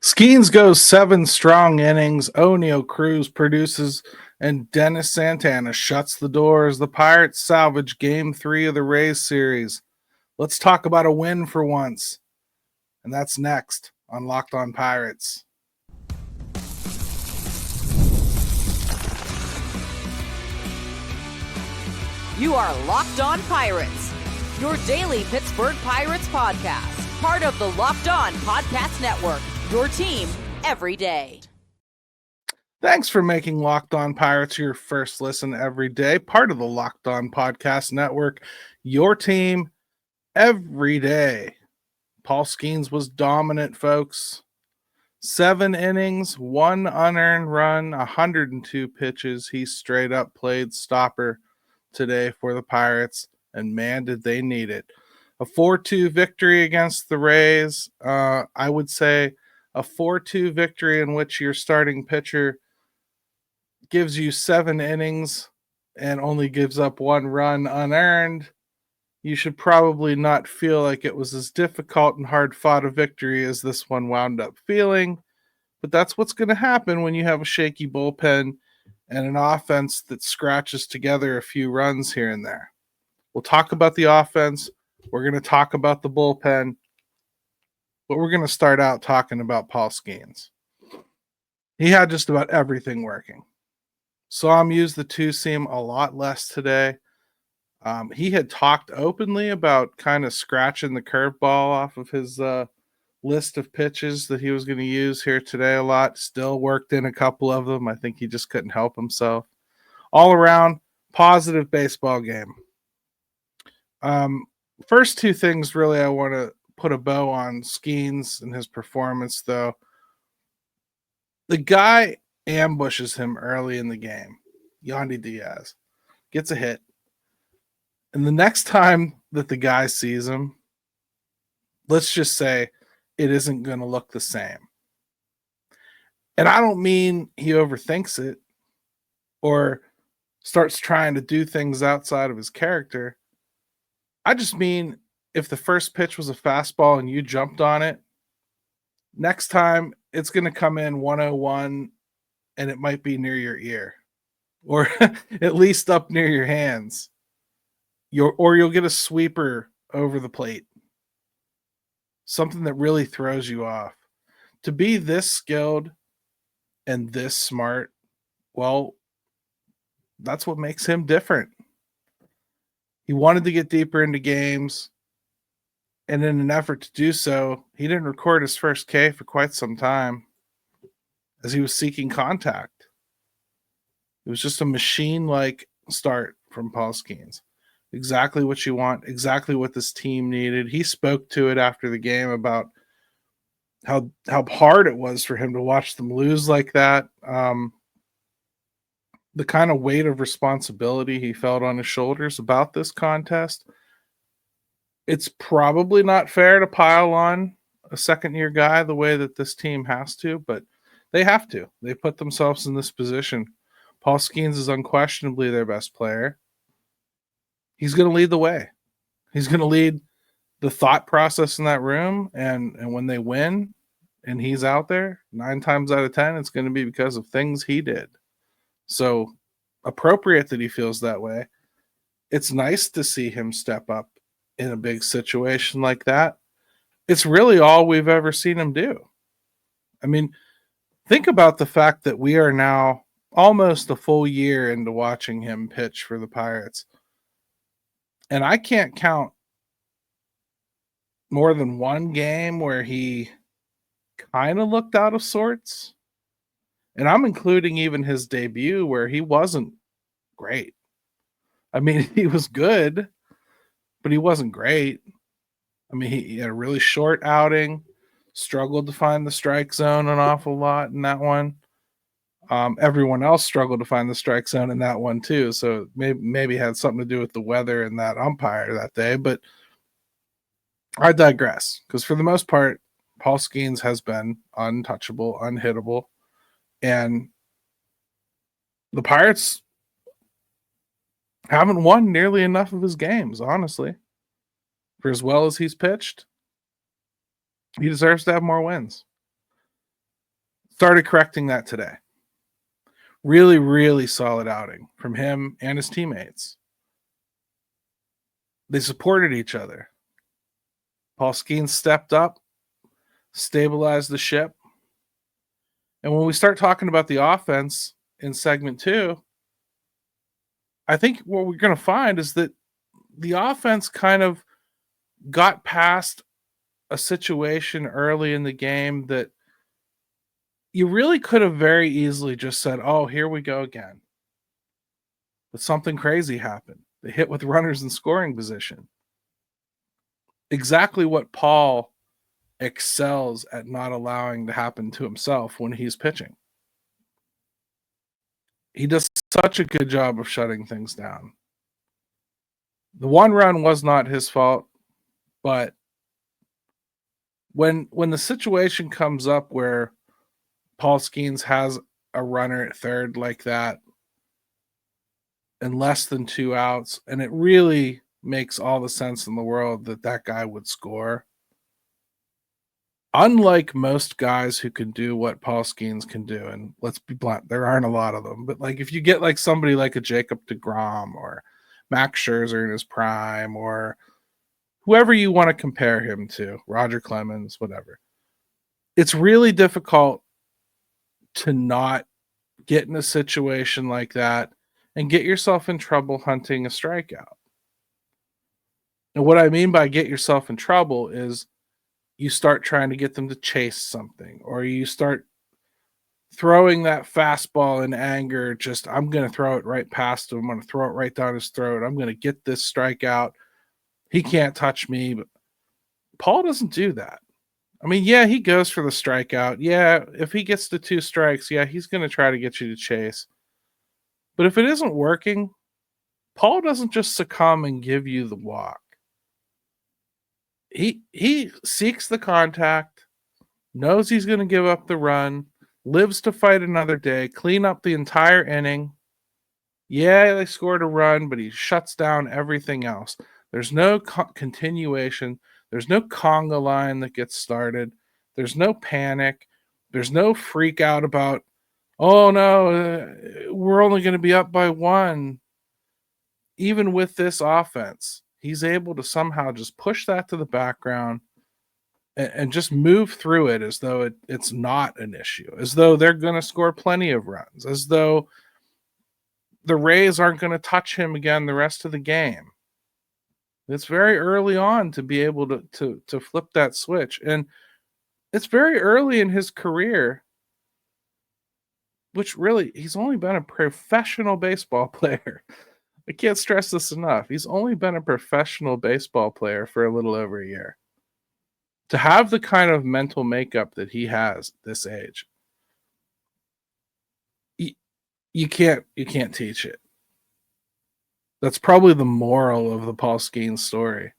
Skenes goes 7 strong innings. O'Neill Cruz produces, and Dennis Santana shuts the door as the Pirates salvage Game 3 of the Rays series. Let's talk about a win for once. And that's next on Locked On Pirates. You are Locked On Pirates, your daily Pittsburgh Pirates podcast, part of the Locked On Podcast Network, your team every day. Thanks for making Locked On Pirates your first listen every day, part of the Locked On Podcast Network, your team every day. Paul Skenes was dominant, folks. 7 innings, 1 unearned run, 102 pitches. He straight up played stopper today for the Pirates, and man, did they need it. A 4-2 victory against the Rays. I would say a 4-2 victory in which your starting pitcher gives you 7 innings and only gives up 1 run unearned. You should probably not feel like it was as difficult and hard-fought a victory as this one wound up feeling, but that's what's going to happen when you have a shaky bullpen and an offense that scratches together a few runs here and there. We'll talk about the offense. We're going to talk about the bullpen. But we're going to start out talking about Paul Skenes. He had just about everything working. Saw him use the 2-seam a lot less today. He had talked openly about kind of scratching the curveball off of his list of pitches that he was going to use here today a lot. Still worked in a couple of them. I think he just couldn't help himself. All around, positive baseball game. First 2 things really I want to put a bow on Skenes and his performance, though. The guy ambushes him early in the game. Yandy Diaz gets a hit. And the next time that the guy sees him, let's just say it isn't going to look the same. And I don't mean he overthinks it or starts trying to do things outside of his character. I just mean if the first pitch was a fastball and you jumped on it, next time it's going to come in 101 and it might be near your ear or at least up near your hands. You'll get a sweeper over the plate. Something that really throws you off. To be this skilled and this smart, well, that's what makes him different. He wanted to get deeper into games, and in an effort to do so, he didn't record his first K for quite some time as he was seeking contact. It was just a machine-like start from Paul Skenes. Exactly what you want, exactly what this team needed. He spoke to it after the game about how hard it was for him to watch them lose like that. The kind of weight of responsibility he felt on his shoulders about this contest. It's probably not fair to pile on a second-year guy the way that this team has to, but they have to. They put themselves in this position. Paul Skenes is unquestionably their best player. He's going to lead the way. He's going to lead the thought process in that room, and when they win and he's out there, 9 times out of 10, it's going to be because of things he did. So appropriate that he feels that way. It's nice to see him step up in a big situation like that. It's really all we've ever seen him do. I mean, think about the fact that we are now almost a full year into watching him pitch for the Pirates. And I can't count more than one game where he kind of looked out of sorts. And I'm including even his debut where he wasn't great. I mean, he was good, but he wasn't great. I mean, he had a really short outing, struggled to find the strike zone an awful lot in that one. Everyone else struggled to find the strike zone in that one too. So maybe had something to do with the weather and that umpire that day. But I digress, because for the most part, Paul Skenes has been untouchable, unhittable. And the Pirates haven't won nearly enough of his games, honestly. For as well as he's pitched, he deserves to have more wins. Started correcting that today. Really, really solid outing from him and his teammates. They supported each other. Paul Skenes stepped up, stabilized the ship. And when we start talking about the offense in segment 2, I think what we're going to find is that the offense kind of got past a situation early in the game that you really could have very easily just said, oh, here we go again. But something crazy happened. They hit with runners in scoring position. Exactly what Paul excels at not allowing to happen to himself when he's pitching. He does such a good job of shutting things down. The one run was not his fault, but when the situation comes up where Paul Skenes has a runner at third like that and less than 2 outs, and it really makes all the sense in the world that guy would score. Unlike most guys who can do what Paul Skenes can do, and let's be blunt, there aren't a lot of them, but like if you get like somebody like a Jacob deGrom or Max Scherzer in his prime or whoever you want to compare him to, Roger Clemens, whatever, it's really difficult to not get in a situation like that and get yourself in trouble hunting a strikeout. And what I mean by get yourself in trouble is you start trying to get them to chase something, or you start throwing that fastball in anger. Just, I'm going to throw it right past him. I'm going to throw it right down his throat. I'm going to get this strikeout. He can't touch me. But Paul doesn't do that. I mean, yeah, he goes for the strikeout. Yeah, if he gets to 2 strikes, yeah, he's going to try to get you to chase. But if it isn't working, Paul doesn't just succumb and give you the walk. He seeks the contact, knows he's going to give up the run, lives to fight another day, clean up the entire inning. Yeah, they scored a run, but he shuts down everything else. There's no continuation. There's no conga line that gets started. There's no panic. There's no freak out about, oh no, we're only going to be up by 1. Even with this offense, he's able to somehow just push that to the background and just move through it as though it's not an issue, as though they're going to score plenty of runs, as though the Rays aren't going to touch him again the rest of the game. It's very early on to be able to flip that switch. And it's very early in his career, which really, he's only been a professional baseball player. I can't stress this enough. He's only been a professional baseball player for a little over a year. To have the kind of mental makeup that he has at this age, you can't teach it. That's probably the moral of the Paul Skenes story.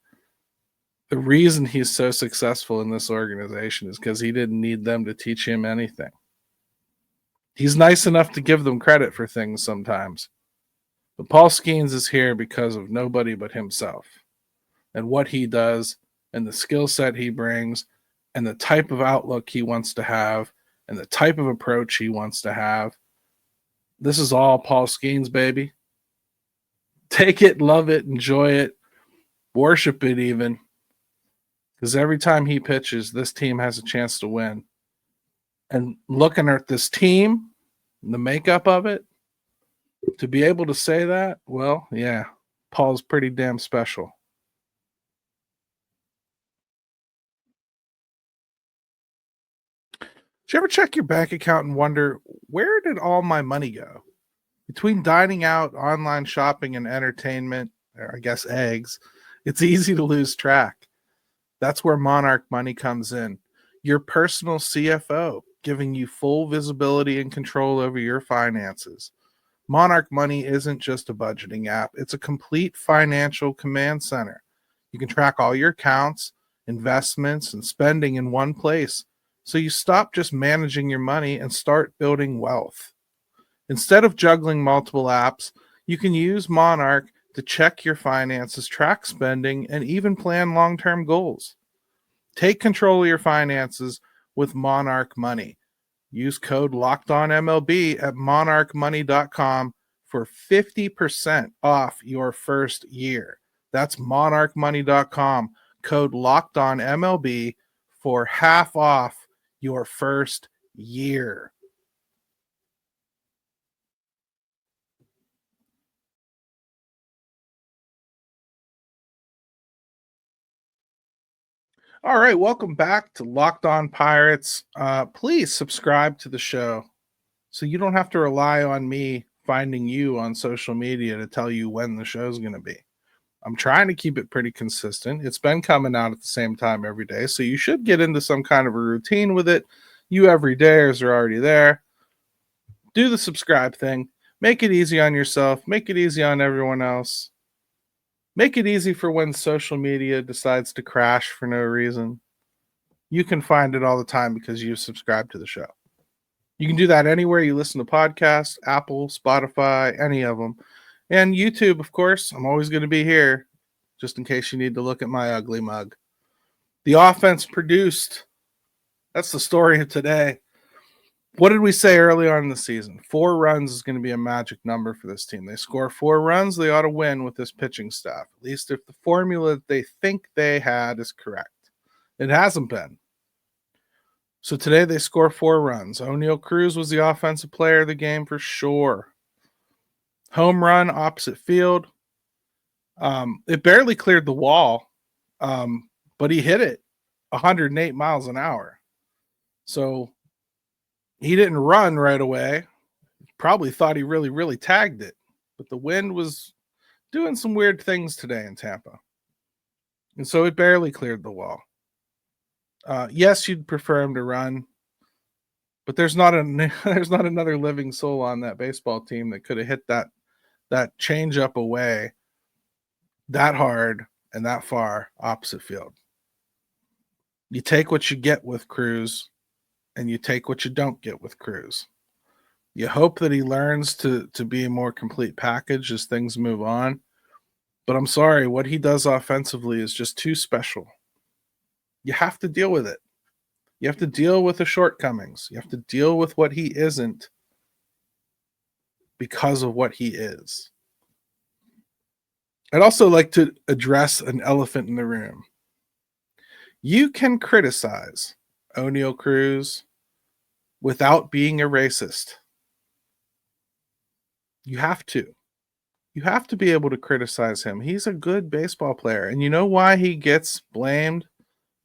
The reason he's so successful in this organization is because he didn't need them to teach him anything. He's nice enough to give them credit for things sometimes. But Paul Skenes is here because of nobody but himself and what he does and the skill set he brings and the type of outlook he wants to have and the type of approach he wants to have. This is all Paul Skenes, baby. Take it, love it, enjoy it, worship it even. Because every time he pitches, this team has a chance to win. And looking at this team, the makeup of it, to be able to say that, well, yeah, Paul's pretty damn special. Did you ever check your bank account and wonder, where did all my money go? Between dining out, online shopping, and entertainment, or I guess eggs, it's easy to lose track. That's where Monarch Money comes in. Your personal CFO, giving you full visibility and control over your finances. Monarch Money isn't just a budgeting app. It's a complete financial command center. You can track all your accounts, investments, and spending in one place. So you stop just managing your money and start building wealth. Instead of juggling multiple apps, you can use Monarch to check your finances, track spending, and even plan long-term goals. Take control of your finances with Monarch Money. Use code LOCKEDONMLB at monarchmoney.com for 50% off your first year. That's monarchmoney.com. Code LOCKEDONMLB for half off your first year. All right, welcome back to Locked On Pirates. Please subscribe to the show so you don't have to rely on me finding you on social media to tell you when the show's going to be. I'm trying to keep it pretty consistent. It's been coming out at the same time every day, so you should get into some kind of a routine with it. You everydayers are already there. Do the subscribe thing. Make it easy on yourself. Make it easy on everyone else. Make it easy for when social media decides to crash for no reason. You can find it all the time because you subscribe to the show. You can do that anywhere you listen to podcasts, Apple, Spotify, any of them. And YouTube, of course. I'm always going to be here just in case you need to look at my ugly mug. The offense produced. That's the story of today. What did we say early on in the season? 4 runs is going to be a magic number for this team. They score 4 runs, they ought to win with this pitching staff, at least if the formula that they think they had is correct. It hasn't been. So today they score 4 runs. O'Neal Cruz was the offensive player of the game for sure. Home run opposite field. It barely cleared the wall, but he hit it 108 miles an hour. So he didn't run right away. Probably thought he really tagged it. But the wind was doing some weird things today in Tampa. And so it barely cleared the wall. Yes, you'd prefer him to run. But there's not another living soul on that baseball team that could have hit that change up away that hard and that far opposite field. You take what you get with Cruz. And you take what you don't get with Cruz. You hope that he learns to be a more complete package as things move on. But I'm sorry, what he does offensively is just too special. You have to deal with it. You have to deal with the shortcomings. You have to deal with what he isn't because of what he is. I'd also like to address an elephant in the room. You can criticize O'Neal Cruz without being a racist. You have to. You have to be able to criticize him. He's a good baseball player. And you know why he gets blamed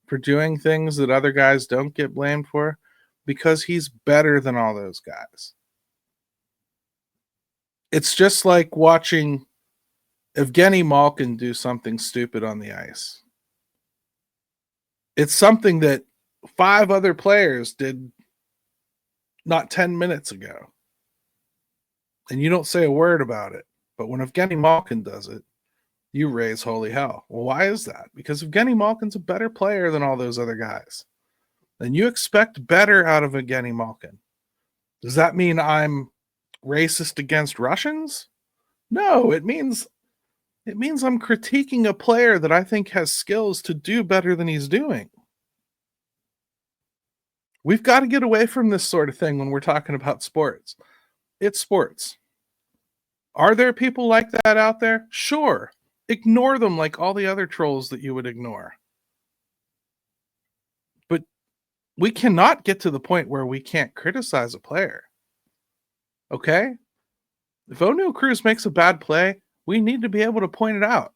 for doing things that other guys don't get blamed for? Because he's better than all those guys. It's just like watching Evgeny Malkin do something stupid on the ice. It's something that 5 other players did not 10 minutes ago. And you don't say a word about it. But when Evgeny Malkin does it, you raise holy hell. Well, why is that? Because Evgeny Malkin's a better player than all those other guys. And you expect better out of Evgeny Malkin. Does that mean I'm racist against Russians? No, it means I'm critiquing a player that I think has skills to do better than he's doing. We've got to get away from this sort of thing when we're talking about sports. It's sports. Are there people like that out there? Sure. Ignore them like all the other trolls that you would ignore. But we cannot get to the point where we can't criticize a player. Okay? If O'Neal Cruz makes a bad play, we need to be able to point it out.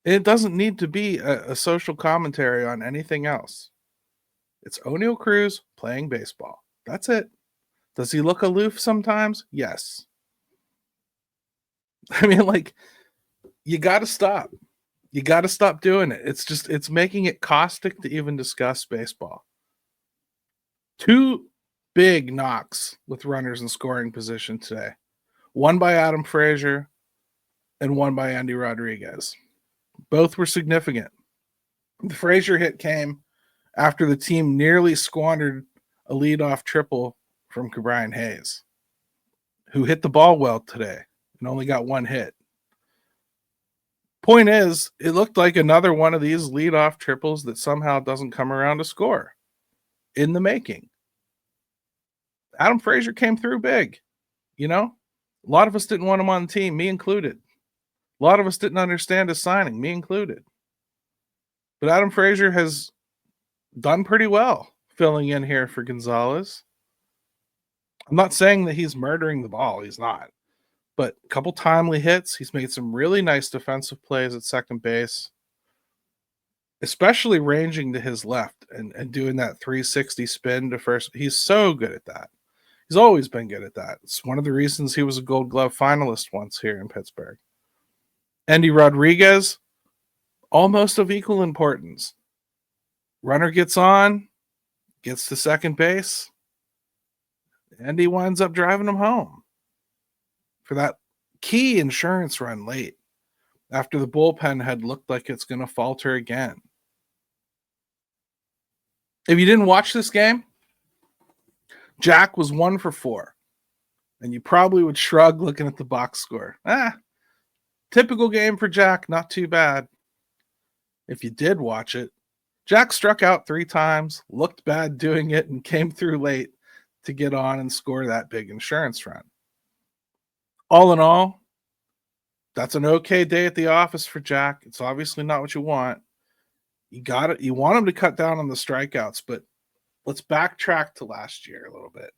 It doesn't need to be a social commentary on anything else. It's O'Neal Cruz playing baseball. That's it. Does he look aloof sometimes? Yes. I mean, like, you got to stop. You got to stop doing it. It's making it caustic to even discuss baseball. 2 big knocks with runners in scoring position today. One by Adam Frazier and one by Andy Rodriguez. Both were significant. The Frazier hit came after the team nearly squandered a leadoff triple from Brian Hayes, who hit the ball well today and only got 1 hit. Point is, it looked like another one of these leadoff triples that somehow doesn't come around to score. in the making. Adam Frazier came through big, you know? A lot of us didn't want him on the team, me included. A lot of us didn't understand his signing, me included. But Adam Frazier has done pretty well filling in here for Gonzalez. I'm not saying that he's murdering the ball. He's not. But a couple timely hits. He's made some really nice defensive plays at second base, especially ranging to his left and doing that 360 spin to first. He's so good at that. He's always been good at that. It's one of the reasons he was a Gold Glove finalist once here in Pittsburgh. Andy Rodriguez, almost of equal importance. Runner gets on, gets to second base, and he winds up driving him home for that key insurance run late after the bullpen had looked like it's going to falter again. If you didn't watch this game, Jack was 1 for 4, and you probably would shrug looking at the box score. Typical game for Jack, not too bad. If you did watch it, Jack struck out 3 times, looked bad doing it, and came through late to get on and score that big insurance run. All in all, that's an okay day at the office for Jack. It's obviously not what you want. You got it. You want him to cut down on the strikeouts, but let's backtrack to last year a little bit,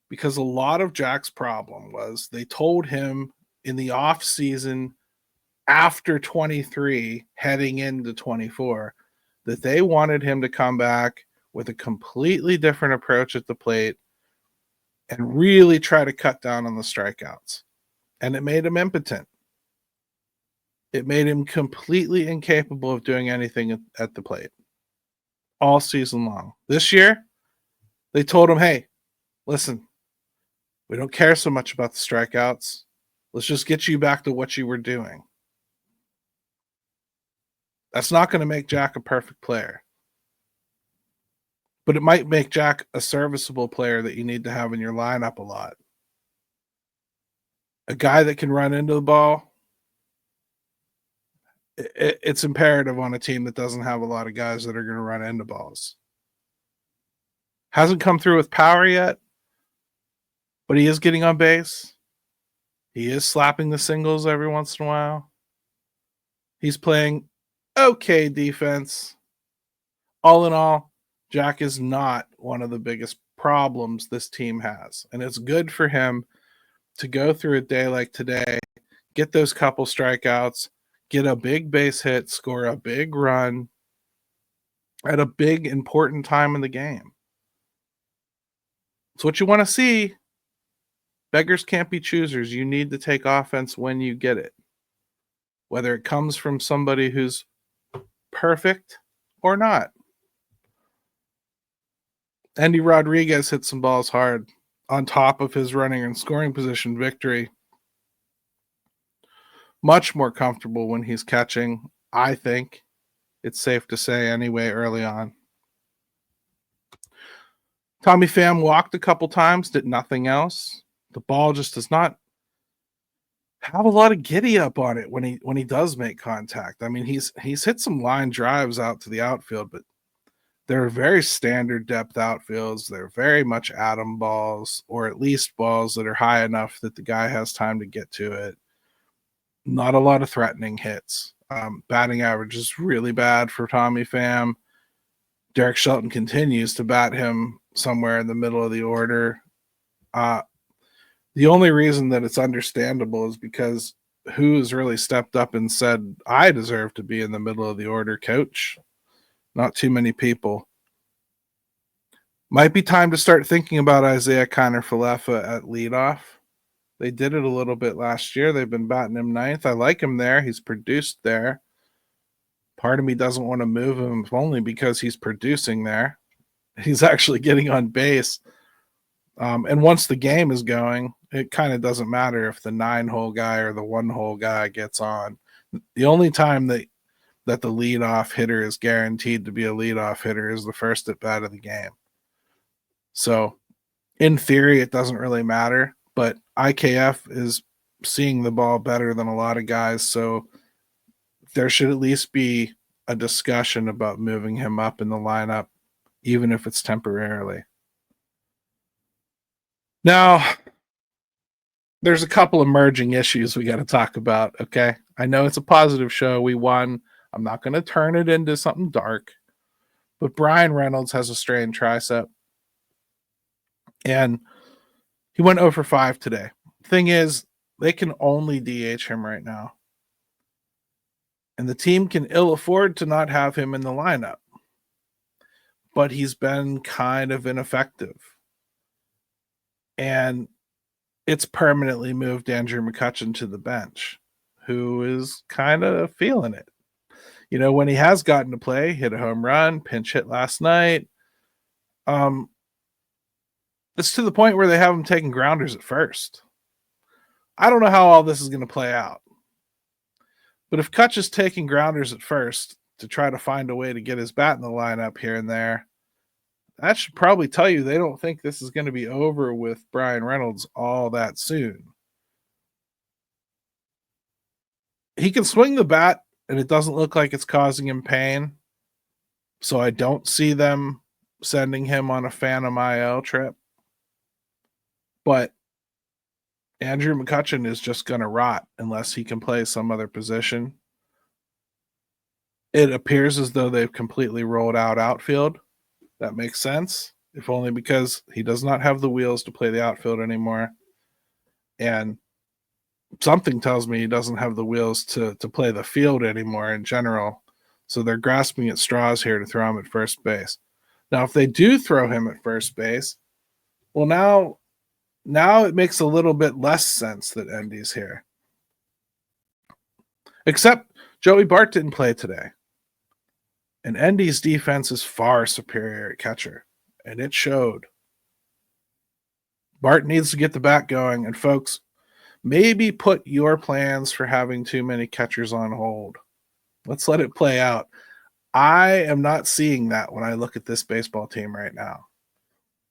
because a lot of Jack's problem was they told him in the off season after 23 heading into 24 that they wanted him to come back with a completely different approach at the plate and really try to cut down on the strikeouts. And it made him impotent. It made him completely incapable of doing anything at the plate all season long. This year, they told him, hey, listen, we don't care so much about the strikeouts. Let's just get you back to what you were doing. That's not going to make Jack a perfect player, but it might make Jack a serviceable player that you need to have in your lineup a lot. A guy that can run into the ball. It's imperative on a team that doesn't have a lot of guys that are going to run into balls. Hasn't come through with power yet, but he is getting on base. He is slapping the singles every once in a while. He's playing okay defense. All in all, Jack is not one of the biggest problems this team has. And it's good for him to go through a day like today, get those couple strikeouts, get a big base hit, score a big run at a big important time in the game. It's what you want to see. Beggars can't be choosers. You need to take offense when you get it, whether it comes from somebody who's perfect or not. Andy Rodriguez hit some balls hard on top of his running and scoring position victory. Much more comfortable when he's catching, I think. It's safe to say anyway early on. Tommy Pham walked a couple times, did nothing else. The ball just does not have a lot of giddy up on it when he does make contact. I mean, he's hit some line drives out to the outfield, but they're very standard depth outfields. They're very much atom balls, or at least balls that are high enough that the guy has time to get to it. Not a lot of threatening hits. Batting average is really bad for Tommy Pham. Derek Shelton continues to bat him somewhere in the middle of the order. The only reason that it's understandable is because who has really stepped up and said, I deserve to be in the middle of the order, coach? Not too many people. Might be time to start thinking about Isaiah Kiner-Falefa at leadoff. They did it a little bit last year. They've been batting him ninth. I like him there. He's produced there. Part of me doesn't want to move him only because he's producing there. He's actually getting on base. And once the game is going, it kind of doesn't matter if the 9-hole guy or the 1-hole guy gets on. The only time that the leadoff hitter is guaranteed to be a leadoff hitter is the first at bat of the game. So in theory, it doesn't really matter, but IKF is seeing the ball better than a lot of guys. So there should at least be a discussion about moving him up in the lineup even if it's temporarily. Now, there's a couple emerging issues we got to talk about, okay? I know it's a positive show. We won. I'm not going to turn it into something dark. But Brian Reynolds has a strained tricep. And he went 0 for 5 today. Thing is, they can only DH him right now. And the team can ill afford to not have him in the lineup. But he's been kind of ineffective. And it's permanently moved Andrew McCutchen to the bench, who is kind of feeling it. You know, when he has gotten to play, hit a home run, pinch hit last night. It's to the point where they have him taking grounders at first. I don't know how all this is going to play out. But if Kutch is taking grounders at first to try to find a way to get his bat in the lineup here and there, that should probably tell you they don't think this is going to be over with Brian Reynolds all that soon. He can swing the bat, and it doesn't look like it's causing him pain. So I don't see them sending him on a Phantom IL trip. But Andrew McCutchen is just going to rot unless he can play some other position. It appears as though they've completely rolled out outfield. That makes sense, if only because he does not have the wheels to play the outfield anymore. And something tells me he doesn't have the wheels to play the field anymore in general. So they're grasping at straws here to throw him at first base. Now, if they do throw him at first base, well, now it makes a little bit less sense that Endy's here. Except Joey Bart didn't play today. And Endy's defense is far superior at catcher. And it showed. Bart needs to get the bat going. And folks, maybe put your plans for having too many catchers on hold. Let's let it play out. I am not seeing that when I look at this baseball team right now.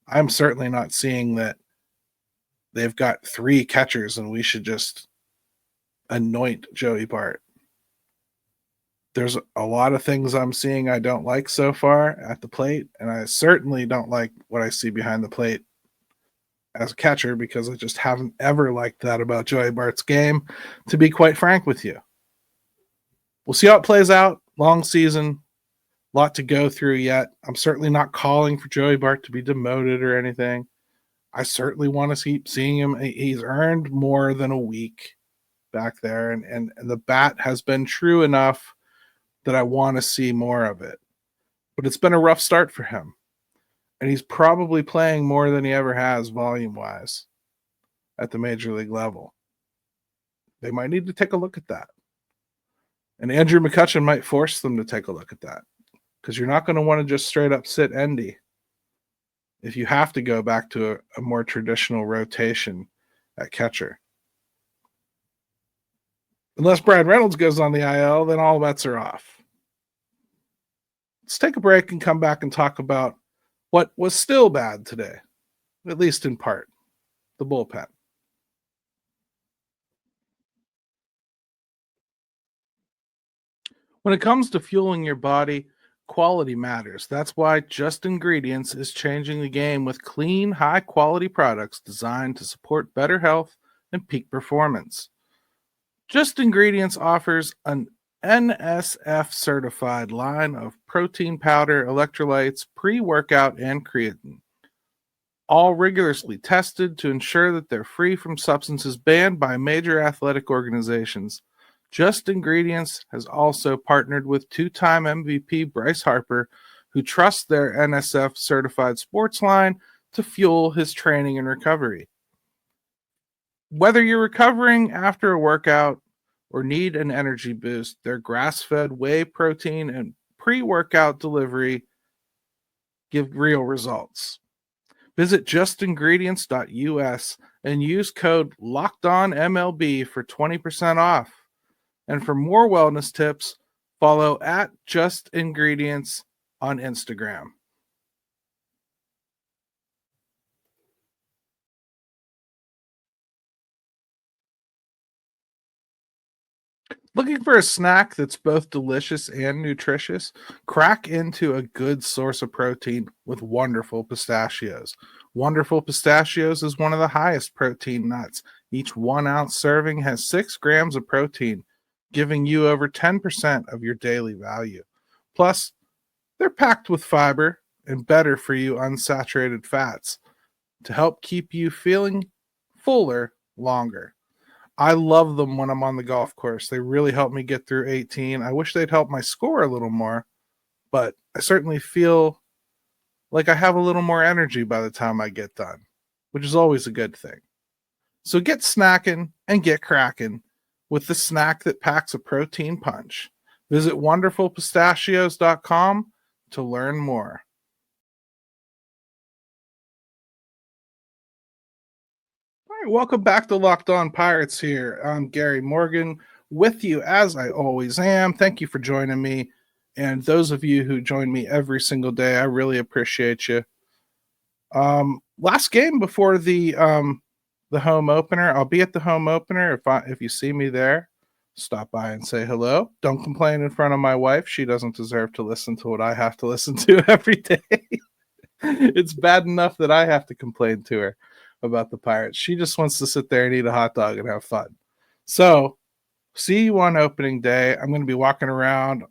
I'm certainly not seeing that they've got 3 catchers and we should just anoint Joey Bart. There's a lot of things I'm seeing I don't like so far at the plate, and I certainly don't like what I see behind the plate as a catcher because I just haven't ever liked that about Joey Bart's game, to be quite frank with you. We'll see how it plays out. Long season, a lot to go through yet. I'm certainly not calling for Joey Bart to be demoted or anything. I certainly want to keep seeing him. He's earned more than a week back there, and the bat has been true enough that I want to see more of it. But it's been a rough start for him. And he's probably playing more than he ever has volume-wise at the major league level. They might need to take a look at that. And Andrew McCutchen might force them to take a look at that. Because you're not going to want to just straight up sit Endy if you have to go back to a more traditional rotation at catcher. Unless Brad Reynolds goes on the IL, then all bets are off. Let's take a break and come back and talk about what was still bad today, at least in part, the bullpen. When it comes to fueling your body, quality matters. That's why Just Ingredients is changing the game with clean, high-quality products designed to support better health and peak performance. Just Ingredients offers an NSF-certified line of protein powder, electrolytes, pre-workout, and creatine, all rigorously tested to ensure that they're free from substances banned by major athletic organizations. Just Ingredients has also partnered with 2-time MVP Bryce Harper, who trusts their NSF-certified sports line to fuel his training and recovery. Whether you're recovering after a workout or need an energy boost, their grass-fed whey protein and pre-workout delivery give real results. Visit justingredients.us and use code LOCKEDONMLB for 20% off. And for more wellness tips, follow at Just Ingredients on Instagram. Looking for a snack that's both delicious and nutritious? Crack into a good source of protein with Wonderful Pistachios. Wonderful Pistachios is one of the highest protein nuts. Each 1 ounce serving has 6 grams of protein, giving you over 10% of your daily value. Plus, they're packed with fiber and better for you unsaturated fats to help keep you feeling fuller longer. I love them when I'm on the golf course. They really help me get through 18. I wish they'd help my score a little more, but I certainly feel like I have a little more energy by the time I get done, which is always a good thing. So get snacking and get cracking with the snack that packs a protein punch. Visit wonderfulpistachios.com to learn more. All right, welcome back to Locked On Pirates here. I'm Gary Morgan with you as I always am. Thank you for joining me. And those of you who join me every single day, I really appreciate you. Last game before the home opener. I'll be at the home opener. If you see me there, stop by and say hello. Don't complain in front of my wife. She doesn't deserve to listen to what I have to listen to every day. It's bad enough that I have to complain to her about the Pirates. She just wants to sit there and eat a hot dog and have fun. So, see you on opening day. I'm going to be walking around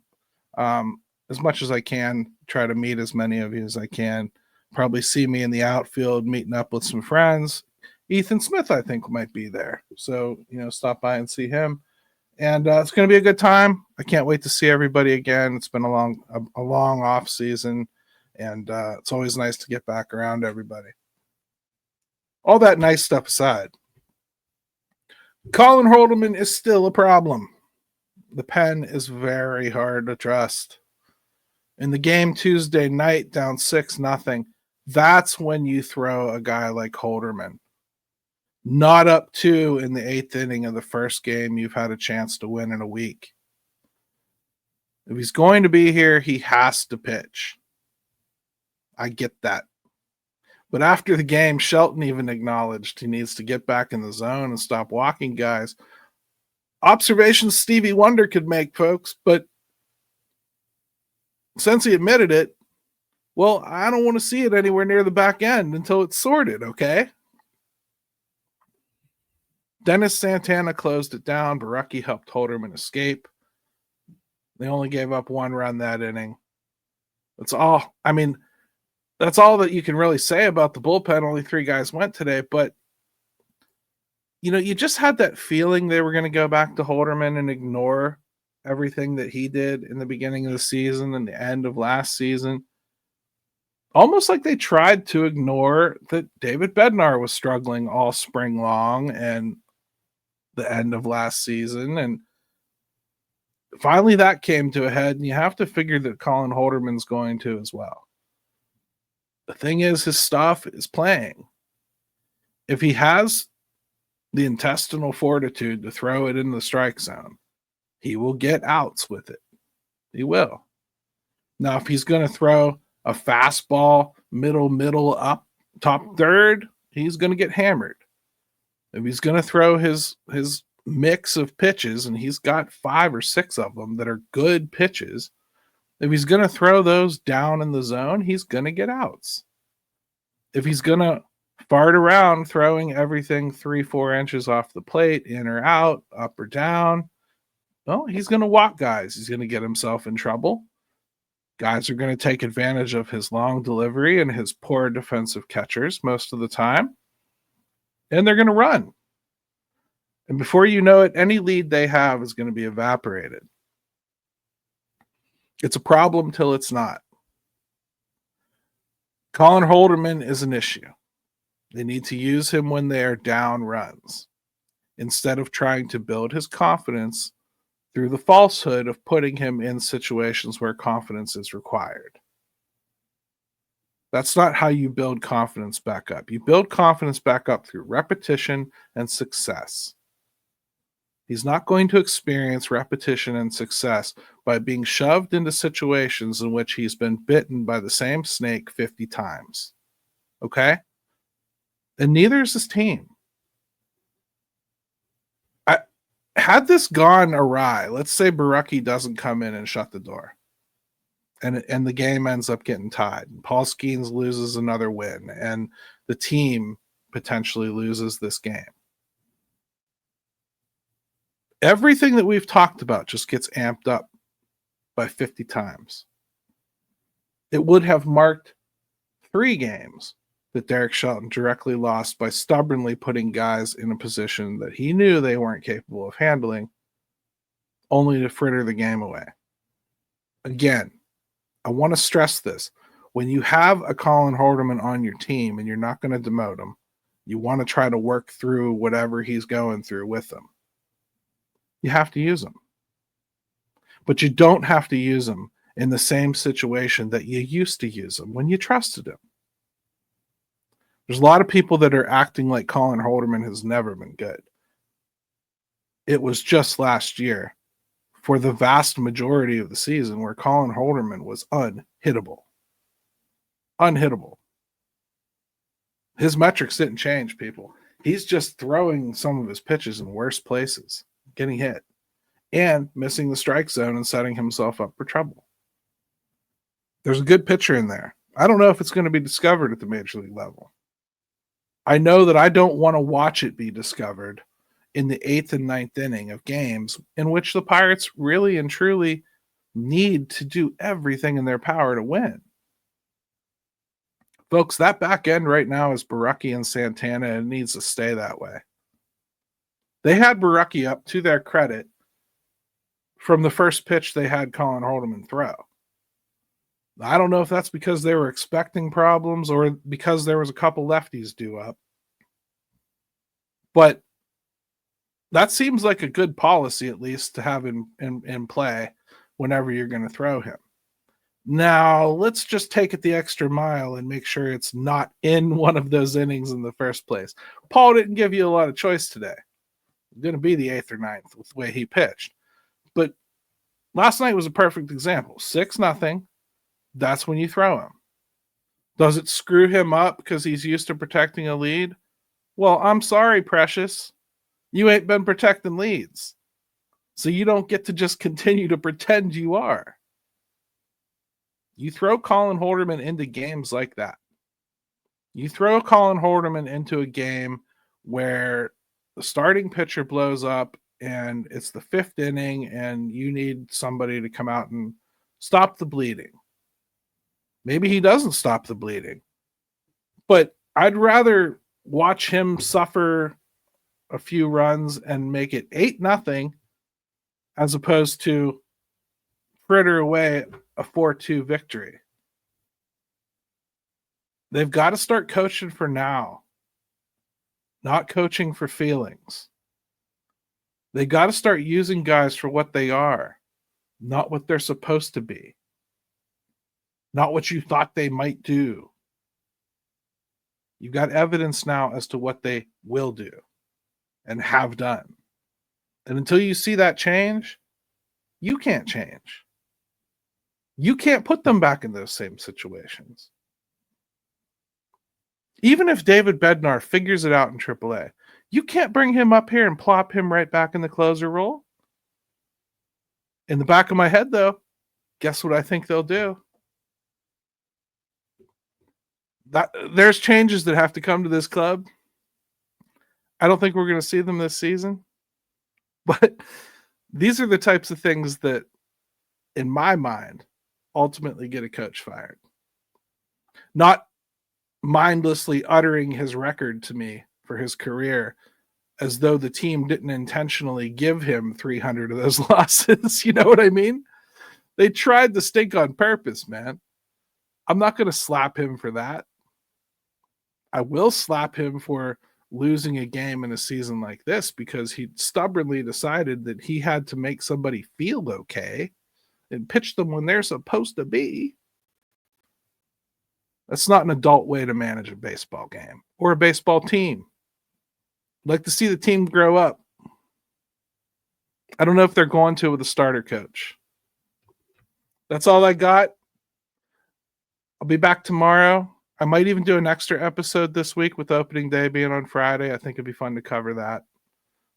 as much as I can, try to meet as many of you as I can. Probably see me in the outfield meeting up with some friends. Ethan Smith, I think, might be there. So, stop by and see him. And it's going to be a good time. I can't wait to see everybody again. It's been a long off season, and it's always nice to get back around everybody. All that nice stuff aside, Colin Holderman is still a problem. The pen is very hard to trust. In the game Tuesday night, down 6-0, that's when you throw a guy like Holderman. Not up 2 in the 8th inning of the first game you've had a chance to win in a week. If he's going to be here, he has to pitch. I get that. But after the game, Shelton even acknowledged he needs to get back in the zone and stop walking guys. Observations Stevie Wonder could make, folks, but since he admitted it, well, I don't want to see it anywhere near the back end until it's sorted, okay? Dennis Santana closed it down. Barucki helped Holderman escape. They only gave up 1 run that inning. That's all. I mean, that's all that you can really say about the bullpen. Only 3 guys went today, but you just had that feeling they were going to go back to Holderman and ignore everything that he did in the beginning of the season and the end of last season. Almost like they tried to ignore that David Bednar was struggling all spring long and the end of last season. And finally that came to a head, and you have to figure that Colin Holderman's going to as well. The thing is, his stuff is playing. If he has the intestinal fortitude to throw it in the strike zone, he will get outs with it. He will. Now, if he's going to throw a fastball, middle up, top third, he's going to get hammered. If he's going to throw his mix of pitches, and he's got 5 or 6 of them that are good pitches, if he's going to throw those down in the zone, he's going to get outs. If he's going to fart around throwing everything 3-4 inches off the plate, in or out, up or down, well, he's going to walk guys. He's going to get himself in trouble. Guys are going to take advantage of his long delivery and his poor defensive catchers most of the time, and they're going to run. And before you know it, any lead they have is going to be evaporated. It's a problem till it's not. Colin Holderman is an issue. They need to use him when they are down runs, instead of trying to build his confidence through the falsehood of putting him in situations where confidence is required. That's not how you build confidence back up. You build confidence back up through repetition and success. He's not going to experience repetition and success by being shoved into situations in which he's been bitten by the same snake 50 times. Okay? And neither is his team. had this gone awry, let's say Borucki doesn't come in and shut the door, and the game ends up getting tied. Paul Skenes loses another win, and the team potentially loses this game. Everything that we've talked about just gets amped up by 50 times. It would have marked 3 games that Derek Shelton directly lost by stubbornly putting guys in a position that he knew they weren't capable of handling, only to fritter the game away. Again, I want to stress this. When you have a Colin Halderman on your team and you're not going to demote him, you want to try to work through whatever he's going through with him. You have to use him. But you don't have to use him in the same situation that you used to use him when you trusted him. There's a lot of people that are acting like Colin Halderman has never been good. It was just last year, for the vast majority of the season, where Colin Halderman was unhittable. Unhittable. His metrics didn't change, people. He's just throwing some of his pitches in worse places, getting hit, and missing the strike zone and setting himself up for trouble. There's a good pitcher in there. I don't know if it's going to be discovered at the major league level. I know that I don't want to watch it be discovered in the 8th and 9th inning of games in which the Pirates really and truly need to do everything in their power to win. Folks, that back end right now is Borucki and Santana, and it needs to stay that way. They had Borucki up, to their credit, from the first pitch they had Colin Halderman throw. I don't know if that's because they were expecting problems or because there was a couple lefties due up. But that seems like a good policy, at least, to have in play whenever you're going to throw him. Now, let's just take it the extra mile and make sure it's not in one of those innings in the first place. Paul didn't give you a lot of choice today. It's going to be the 8th or 9th with the way he pitched. But last night was a perfect example. 6-0. That's when you throw him. Does it screw him up because he's used to protecting a lead? Well, I'm sorry, Precious. You ain't been protecting leads. So you don't get to just continue to pretend you are. You throw Colin Halderman into games like that. You throw Colin Halderman into a game where the starting pitcher blows up and it's the 5th inning and you need somebody to come out and stop the bleeding. Maybe he doesn't stop the bleeding. But I'd rather watch him suffer a few runs and make it 8-0 as opposed to fritter away a 4-2 victory. They've got to start coaching for now, not coaching for feelings. They got to start using guys for what they are, not what they're supposed to be, not what you thought they might do. You've got evidence now as to what they will do and have done. And until you see that change, you can't change. You can't put them back in those same situations. Even if David Bednar figures it out in AAA, you can't bring him up here and plop him right back in the closer role. In the back of my head, though, guess what I think they'll do? There's changes that have to come to this club. I don't think we're going to see them this season. But these are the types of things that, in my mind, ultimately get a coach fired. Not mindlessly uttering his record to me for his career as though the team didn't intentionally give him 300 of those losses. You know what I mean? They tried to stink on purpose, man. I'm not going to slap him for that. I will slap him for losing a game in a season like this because he stubbornly decided that he had to make somebody feel okay and pitch them when they're supposed to be. That's not an adult way to manage a baseball game or a baseball team. I'd like to see the team grow up. I don't know if they're going to with a starter coach. That's all I got. I'll be back tomorrow. I might even do an extra episode this week with opening day being on Friday. I think it'd be fun to cover that.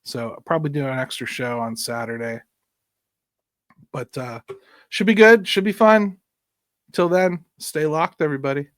So I'll probably do an extra show on Saturday. But should be good. Should be fun. Till then, stay locked, everybody.